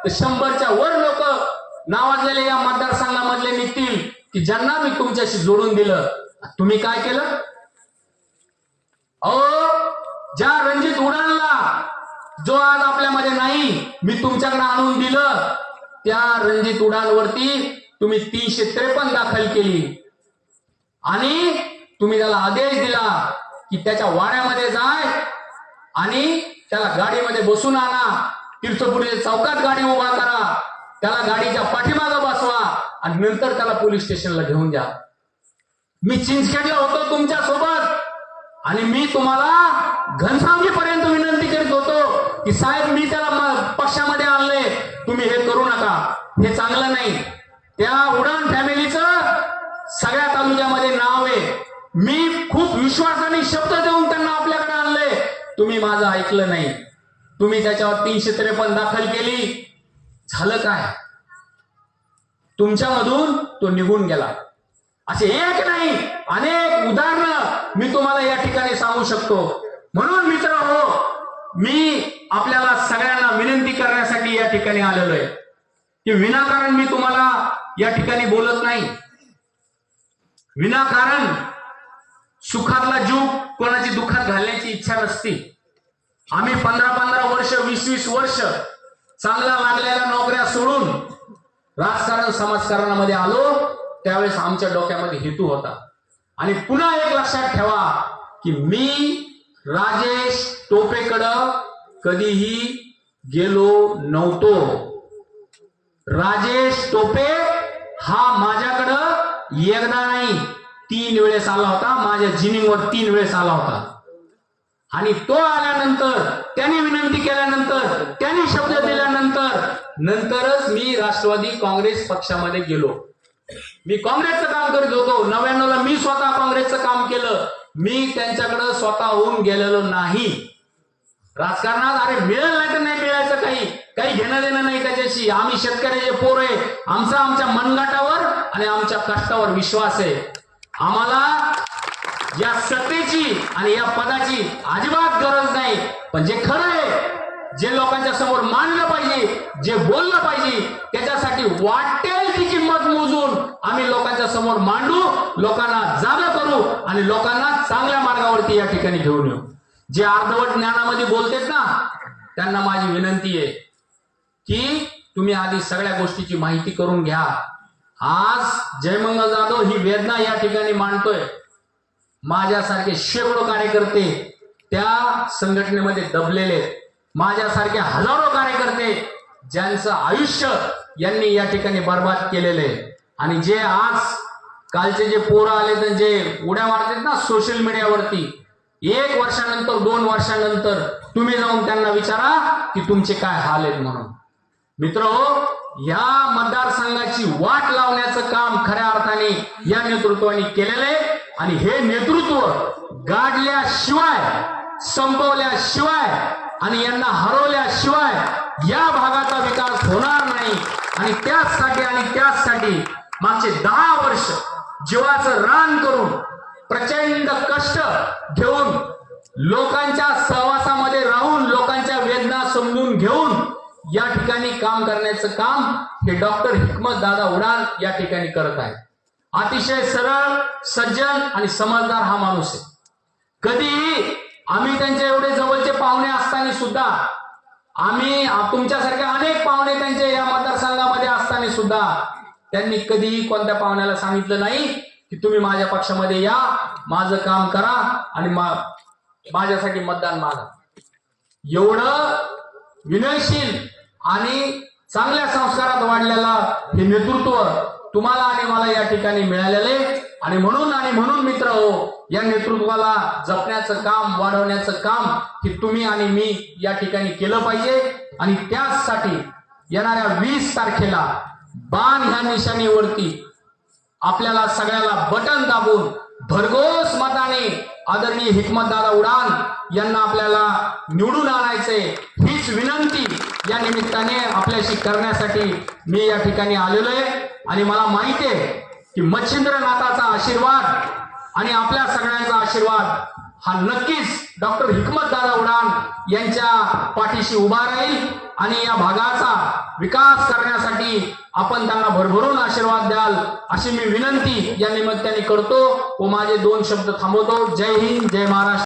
तर 100च्या वर लोक नावाजलेले या मतदारसंघामधले निघतील की ज्यांना मी तुमच्याशी जोडून दिलं. तुम्ही काय केलं? ज्या रणजित उडानला जो आज आपल्यामध्ये नाही मी तुमच्याकडे आणून दिलं, त्या रणजित उडानवरती तुम्ही 353 दाखल केली आणि तुम्ही त्याला आदेश दिला की त्याच्या वाड्यामध्ये जाय आणि त्याला गाडीमध्ये बसून आणा, तीर्थपुरी चौकात गाडी उभा करा, त्याला गाडीच्या पाठीमागे बसवा आणि नंतर त्याला पोलीस स्टेशनला घेऊन जा. मी चिंचखेडला होतो तुमच्या सोबत आणि मी तुम्हाला घनसावंगीपर्यंत विनंती करीत होतो की साहेब मी त्याला पक्षामध्ये आणले, तुम्ही हे करू नका, हे चांगलं नाही. त्या उडान फॅमिलीचं सगळ्या तालुक्यामध्ये नाव आहे. मी खूप विश्वासाने शब्द देऊन त्यांना आपल्याकडे आणले, तुम्ही माझं ऐकलं नाही. तुम्ही त्याच्यावर 353 दाखल केली. झालं काय? तुमच्यामधून तो निघून गेला. असे एक नाही अनेक उदाहरणं मी तुम्हाला या ठिकाणी सांगू शकतो. म्हणून मित्र हो, मी आपल्याला सगळ्यांना विनंती करण्यासाठी या ठिकाणी आलेलो आहे की विनाकारण मी तुम्हाला या ठिकाणी बोलत नाही. विनाकारण सुखातला जीव कोणाची दुःखात घालण्याची इच्छा नसती. आम्ही 15-15 वर्ष 20-20 वर्ष चांगल्या लागलेल्या नोकऱ्या सोडून राजकारण समाजकारणामध्ये आलो. त्यावेळेस आमच्या डोक्यामध्ये हेतू होता. आणि पुन्हा एक लक्षात ठेवा की मी राजेश टोपेकडं कधीही गेलो नव्हतो. राजेश टोपे हा माझ्याकडं एकदा नाही 3 वेळेस आला होता. माझ्या जिनिंगवर 3 वेळेस आला होता. आणि तो आल्यानंतर, त्याने विनंती केल्यानंतर, त्याने शब्द दिल्यानंतरच मी राष्ट्रवादी काँग्रेस पक्षामध्ये गेलो. मी काँग्रेसचं काम करीत होतो. 99ला मी स्वतः काँग्रेसचं काम केलं. मी त्यांच्याकडे स्वतःहून गेलेलो नाही. राजकारणात अरे मिळेल नाही तर नाही मिळायचं, काही घेणं देणं नाही त्याच्याशी. आम्ही शेतकऱ्याचे पोर आहे. आमच्या मनगटावर आणि आमच्या कष्टावर विश्वास आहे. आम्हाला या सत्तेची आणि या पदाची अजिबात गरज नाही. पण जे खरं आहे, जे लोकांच्या समोर मांडलं पाहिजे, जे बोललं पाहिजे, त्याच्यासाठी वाटेल ती किंमत मोजून आम्ही लोकांच्या समोर मांडू, लोकांना जागा करू आणि लोकांना चांगल्या मार्गावरती या ठिकाणी घेऊन येऊ. जे अर्धवट ज्ञानामध्ये बोलतेत ना, त्यांना माझी विनंती आहे की तुम्ही आधी सगळ्या गोष्टीची माहिती करून घ्या. आज जयमंगल जाधव ही वेदना या ठिकाणी मांडतोय. माझ्यासारखे शेकडो कार्यकर्ते त्या संघटनेमध्ये दबलेले, माझ्यासारखे हजारो कार्यकर्ते ज्यांचं आयुष्य यांनी या ठिकाणी बर्बाद केलेले. आणि जे आज कालचे जे पोरं आले तर जे उड्या मारतात ना सोशल मीडियावरती, 1 वर्षानंतर 2 वर्षानंतर तुम्ही जाऊन त्यांना विचारा की तुमचे काय हाल आहेत म्हणून. मित्रहो, या मतदारसंघाची वाट लावण्याचं काम खऱ्या अर्थाने या नेतृत्वाने केलेलं आहे. आणि हे नेतृत्व गाडल्याशिवाय, संपवल्याशिवाय आणि यांना हरवल्याशिवाय या भागाचा विकास होणार नाही. आणि त्याचसाठी मागचे 10 वर्ष जीवाचं रान करून प्रचंड कष्ट घेऊन लोकांच्या सहवासामध्ये राहून लोकांच्या वेदना समजून घेऊन या ठिकाणी काम करण्याचं काम हे डॉक्टर हिकमतदादा उडान या ठिकाणी करत आहे. अतिशय सरळ, सज्जन आणि समजदार हा माणूस आहे. कधीही आम्ही त्यांच्या एवढे जवळचे पाहुणे असताना सुद्धा, आम्ही तुमच्यासारखे अनेक पाहुणे त्यांचे या मतदारसंघामध्ये असताना सुद्धा त्यांनी कधीही कोणत्या पाहुण्याला सांगितलं नाही की तुम्ही माझ्या पक्षामध्ये या, माझं काम करा आणि माझ्यासाठी मतदान मागा. एवढं विनयशील आणि चांगल्या संस्कारात वाढलेला हे नेतृत्व तुम्हाला आणि मला या ठिकाणी मिळालेले. आणि म्हणून मित्र हो, या नेतृत्वाला जपण्याचं काम, वाढवण्याचं काम हे तुम्ही आणि मी या ठिकाणी केलं पाहिजे. आणि त्यासाठी येणाऱ्या 20 तारखेला बाण ह्या निशाणीवरती आपल्याला सगळ्याला बटन दाबून भरघोस मताने आदरणीय हिकमतदादा उडान यांना आपल्याला निवडून आणायचे, हीच विनंती या निमित्ताने आपल्याशी करण्यासाठी मी या ठिकाणी आलेलो आहे. आणि मला माहिती आहे की मच्छिंद्रनाथाचा आशीर्वाद आणि आपल्या सगळ्यांचा आशीर्वाद हा नक्कीच डॉक्टर हिकमतदादा उडान यांच्या पाठीशी उभा राहील आणि या भागाचा विकास करण्यासाठी आपण त्यांना भरभरून आशीर्वाद द्याल अशी मी विनंती या निमित्ताने करतो व माझे 2 शब्द थांबवतो. जय हिंद, जय महाराष्ट्र.